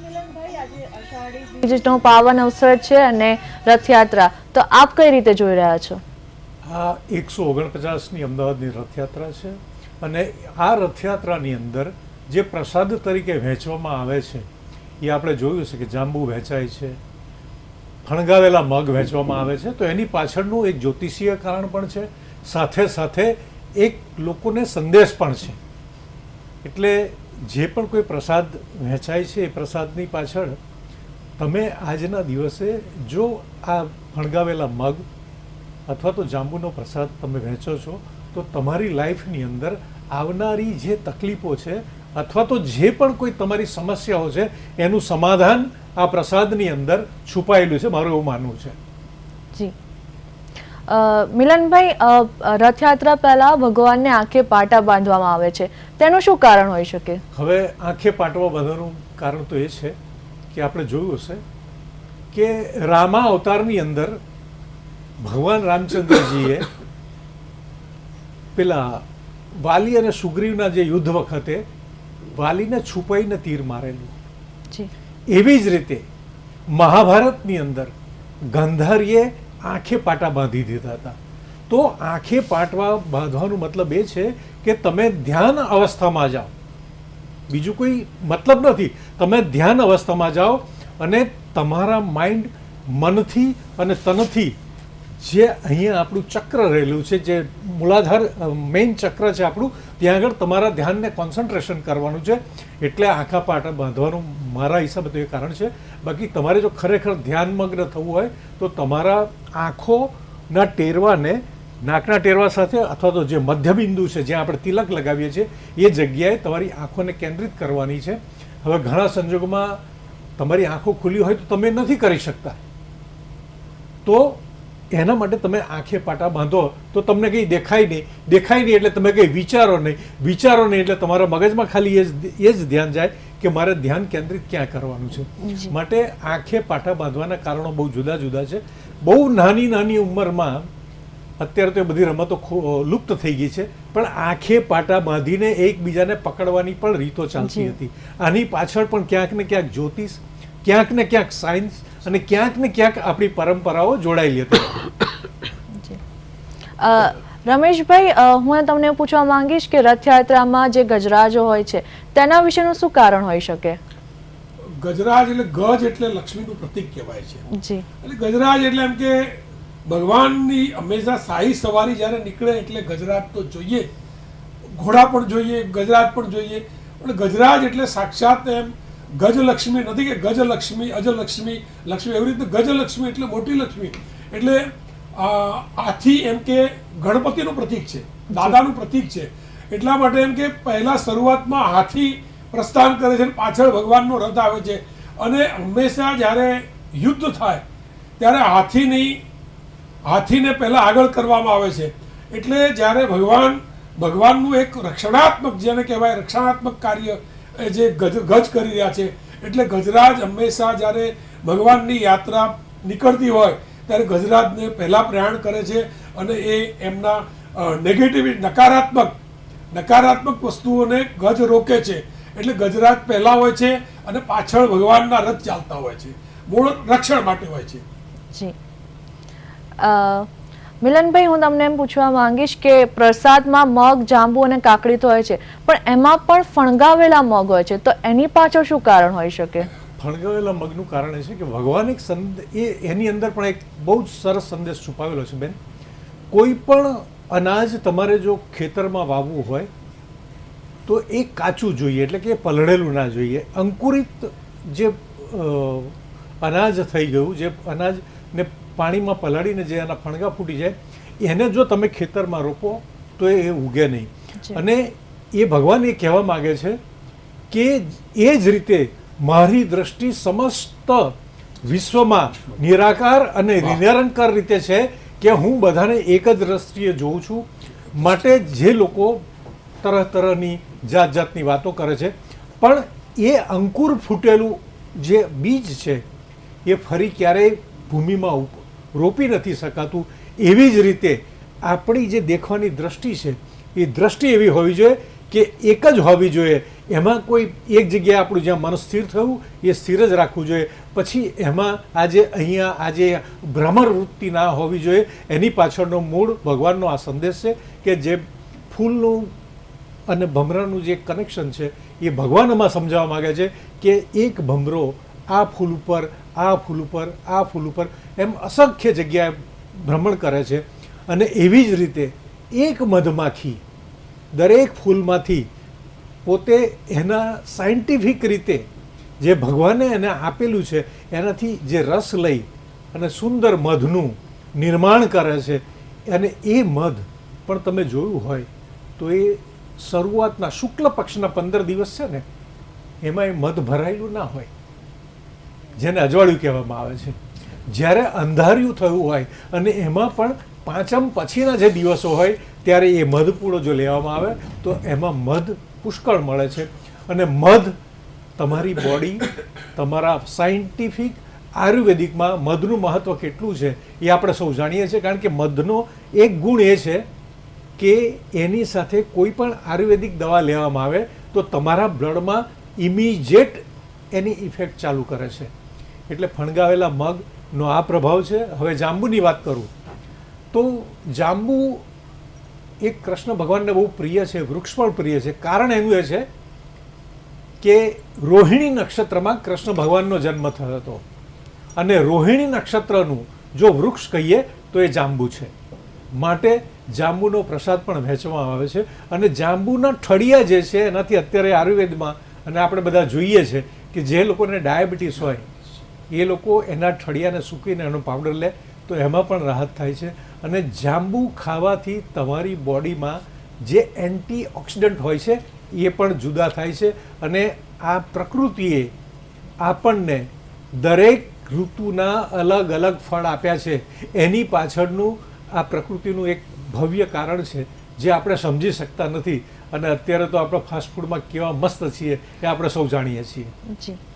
આજે અષાઢી બીજનો પાવન અવસર છે અને રથયાત્રા, તો આપ કઈ રીતે જોઈ રહ્યા છો? આ 149ની અમદાવાદની રથયાત્રા છે અને આ રથયાત્રાની અંદર જે પ્રસાદ તરીકે વહેંચવામાં આવે છે એ આપણે જોયું છે કે જાંબુ વહેંચાય છે, ફણગાવેલા મગ વહેંચવામાં આવે છે. તો એની પાછળનું એક જ્યોતિષીય કારણ પણ છે, સાથે સાથે એક લોકોને સંદેશ પણ છે. એટલે જે પણ કોઈ પ્રસાદ વહેંચાય છે એ પ્રસાદની પાછળ તમે આજના દિવસે જો આ ફણગાવેલા મગ અથવા તો જાંબુનો પ્રસાદ તમે વહેંચો છો તો તમારી લાઈફની અંદર આવનારી જે તકલીફો છે અથવા તો જે પણ કોઈ તમારી સમસ્યાઓ છે એનું સમાધાન આ પ્રસાદની અંદર છુપાયેલું છે, મારું એવું માનવું છે. જી મિલનભાઈ, રથયાત્રા પહેલા ભગવાનને આંખે પાટા બાંધવામાં આવે છે, તેનું શું કારણ હોઈ શકે? હવે આંખે પાટવા બાંધવાનું કારણ તો એ છે કે આપણે જોયું હશે કે રામા અવતારની અંદર ભગવાન રામચંદ્રજીએ પેલા વાલી અને સુગ્રીવના જે યુદ્ધ વખતે વાલીને છુપાઈને તીર મારેલું. એવી જ રીતે મહાભારતની અંદર ગાંધારીએ આંખે પાટા બાંધી દીધા હતા. તો આંખે પાટવા બાંધવાનો મતલબ એ છે કે તમે ધ્યાન અવસ્થામાં જાઓ, બીજું કોઈ મતલબ નથી. તમે ધ્યાન અવસ્થામાં જાઓ અને તમારા માઇન્ડ મનથી અને તનથી જે અહીંયા આપણું ચક્ર રહેલું છે, જે મૂલાધાર મેઇન ચક્ર છે આપણું, ત્યાં આગળ તમારા ધ્યાનને કોન્સન્ટ્રેશન કરવાનું છે. એટલે આંખા પાટા બાંધવાનું મારા હિસાબે તો એ કારણ છે. બાકી તમારે જો ખરેખર ધ્યાનમગ્ન થવું હોય તો તમારા આંખોના ટેરવાને નાકના ટેરવા સાથે અથવા તો જે મધ્યબિંદુ છે જ્યાં આપણે તિલક લગાવીએ છીએ એ જગ્યાએ તમારી આંખોને કેન્દ્રિત કરવાની છે. હવે ઘણા સંજોગોમાં તમારી આંખો ખુલ્લી હોય તો તમે નથી કરી શકતા, તો એના માટે તમે આંખે પાટા બાંધો તો તમને કંઈ દેખાય નહીં. દેખાય નહીં એટલે તમે કંઈ વિચારો નહીં, વિચારો નહીં એટલે તમારા મગજમાં ખાલી એ જ ધ્યાન જાય કે મારે ધ્યાન કેન્દ્રિત ક્યાં કરવાનું છે. માટે આંખે પાટા બાંધવાના કારણો બહુ જુદા જુદા છે. બહુ નાની નાની ઉંમરમાં અત્યારે તો એ બધી રમતો લુપ્ત થઈ ગઈ છે, પણ આંખે પાટા બાંધીને એકબીજાને પકડવાની પણ રીતો ચાલતી હતી. આની પાછળ પણ ક્યાંક ને ક્યાંક જ્યોતિષ, ક્યાંક ને ક્યાંક સાયન્સ અને ક્યાંક ને ક્યાંક આપણી પરંપરાઓ જોડાયેલી હતી. રમેશભાઈ, હું તમને પૂછવા માંગીશ કે રથયાત્રામાં જે ગજરાજો હોય છે તેના વિશેનું શું કારણ હોઈ શકે? ગજરાજ એટલે ગજ એટલે લક્ષ્મીનું પ્રતીક કહેવાય છે. જી. એટલે ગજરાજ એટલે એમ કે ભગવાનની હંમેશા શાહી સવારી જ્યારે નીકળે એટલે ગજરાજ તો જોઈએ, ઘોડા પણ જોઈએ, ગજરાજ પણ જોઈએ. પણ ગજરાજ એટલે સાક્ષાત એમ ગજલક્ષ્મી નથી કે ગજલક્ષ્મી, અજલક્ષ્મી, લક્ષ્મી, એવી રીતે ગજલક્ષ્મી એટલે મોટી લક્ષ્મી. એટલે આથી એમ કે ગણપતિનું પ્રતીક છે, દાદાનું પ્રતીક છે. એટલા માટે એમ કે પહેલા શરૂઆતમાં હાથી પ્રસ્થાન કરે છે અને પાછળ ભગવાનનો રથ આવે છે. અને હંમેશા જ્યારે યુદ્ધ થાય ત્યારે હાથીને પહેલા આગળ કરવામાં આવે છે. એટલે જ્યારે ભગવાનનું એક રક્ષણાત્મક, જેને કહેવાય રક્ષણાત્મક કાર્ય જે ગજ કરી રહ્યા છે. એટલે ગજરાજ હંમેશા જ્યારે ભગવાનની યાત્રા નીકળતી હોય ત્યારે ગજરાજને પહેલા પ્રયાણ કરે છે અને એ એમના નકારાત્મક વસ્તુઓને ગજ રોકે છે. એટલે ગજરાજ પહેલા હોય છે અને પાછળ ભગવાનના રથ ચાલતા હોય છે, મૂળ રક્ષણ માટે હોય છે. જી મિલનભાઈ, હું તમને એમ પૂછવા માંગીશ કે પ્રસાદમાં મગ, જાંબુ અને કાકડી તો હોય છે, પણ એમાં પણ ફણગાવેલા મગ હોય છે, તો એની પાછળ શું કારણ હોઈ શકે? ફણગાવેલા મગનું કારણ એ છે કે ભગવાન એની અંદર પણ એક બહુ જ સરસ સંદેશ છુપાવેલો છે બેન. કોઈ પણ અનાજ તમારે જો ખેતરમાં વાવવું હોય તો એ કાચું જોઈએ, એટલે કે પલળેલું ના જોઈએ. અંકુરિત જે અનાજ થઈ ગયું, જે અનાજને પાણીમાં પલાળીને જે એના ફણગા ફૂટી જાય, એને જો તમે ખેતરમાં રોપો તો એ ઉગે નહીં. અને એ ભગવાન એ કહેવા માગે છે કે એ જ રીતે મારી દ્રષ્ટિ સમસ્ત વિશ્વમાં નિરાકાર અને નિરંકાર રીતે છે કે હું બધાને એક જ દ્રષ્ટિએ જોઉં છું. માટે જે લોકો તરહની જાતની વાતો કરે છે, પણ એ અંકુર ફૂટેલું જે બીજ છે એ ફરી ક્યારેય ભૂમિમાં રોપી નથી શકાતું. એવી જ રીતે આપણી જે દેખવાની દ્રષ્ટિ છે એ દ્રષ્ટિ એવી હોવી જોઈએ કે એક જ હોવી જોઈએ, એમાં કોઈ એક જગ્યાએ આપણું જ્યાં મન સ્થિર થયું એ સ્થિર જ રાખવું જોઈએ. પછી એમાં આજે ભ્રમર વૃત્તિ ના હોવી જોઈએ. એની પાછળનો મૂળ ભગવાનનો આ સંદેશ છે કે જે ફૂલનું અને ભમરાનું જે કનેક્શન છે એ ભગવાન આમાં સમજાવવા માગે છે કે એક ભમરો આ ફૂલ ઉપર આ ફૂલ ઉપર આ ફૂલ ઉપર એમ અસંખ્ય જગ્યાએ ભ્રમણ કરે છે. અને એવી જ રીતે એક મધમાખી દરેક ફૂલમાંથી પોતે એના સાયન્ટિફિક રીતે જે ભગવાને એને આપેલું છે એનાથી જે રસ લઈ અને સુંદર મધનું નિર્માણ કરે છે. અને એ મધ પણ તમે જોયું હોય તો એ શરૂઆતના શુક્લ પક્ષના 15 દિવસ છે ને એમાં એ મધ ભરાયેલું ના હોય, જેને અજવાળિયું કહેવામાં આવે છે. જ્યારે અંધારિયું થયું હોય અને એમાં પણ પાંચમ પછીના જે દિવસો હોય ત્યારે એ મધપૂડો જો લેવામાં આવે તો એમાં મધ પુષ્કળ મળે છે. અને મધ તમારી બોડી, તમારા સાયન્ટિફિક આયુર્વેદિકમાં મધનું મહત્ત્વ કેટલું છે એ આપણે સૌ જાણીએ છીએ. કારણ કે મધનો એક ગુણ એ છે કે એની સાથે કોઈ પણ આયુર્વેદિક દવા લેવામાં આવે તો તમારા બ્લડમાં ઇમિજિએટ એની ઇફેક્ટ ચાલુ કરે છે. એટલે ફણગાવેલા મગનો આ પ્રભાવ છે. હવે જાંબુની વાત કરું તો જાંબુ એક કૃષ્ણ ભગવાનને બહુ પ્રિય છે, વૃક્ષ પણ પ્રિય છે. કારણ એનું એ છે કે રોહિણી નક્ષત્રમાં કૃષ્ણ ભગવાનનો જન્મ થયો હતો અને રોહિણી નક્ષત્રનું જો વૃક્ષ કહીએ તો એ જાંબુ છે. માટે જાંબુનો પ્રસાદ પણ વહેંચવામાં આવે છે. અને જાંબુના ઠળિયા જે છે એનાથી અત્યારે આયુર્વેદમાં અને આપણે બધા જોઈએ છે કે જે લોકોને ડાયાબિટીસ હોય એ લોકો એના ઠળિયાને સૂકવીને એનો પાવડર લે તો એમાં પણ રાહત થાય છે. અને જાંબુ ખાવાથી તમારી બોડીમાં જે એન્ટીઓક્સિડન્ટ હોય છે એ પણ જુદા થાય છે. અને આ પ્રકૃતિએ આપણને દરેક ઋતુના અલગ અલગ ફળ આપ્યા છે. એની પાછળનું આ પ્રકૃતિનું એક ભવ્ય કારણ છે જે આપણે સમજી શકતા નથી. અને અત્યારે તો આપણે ફાસ્ટફૂડમાં કેવા મસ્ત છીએ એ આપણે સૌ જાણીએ છીએ. જી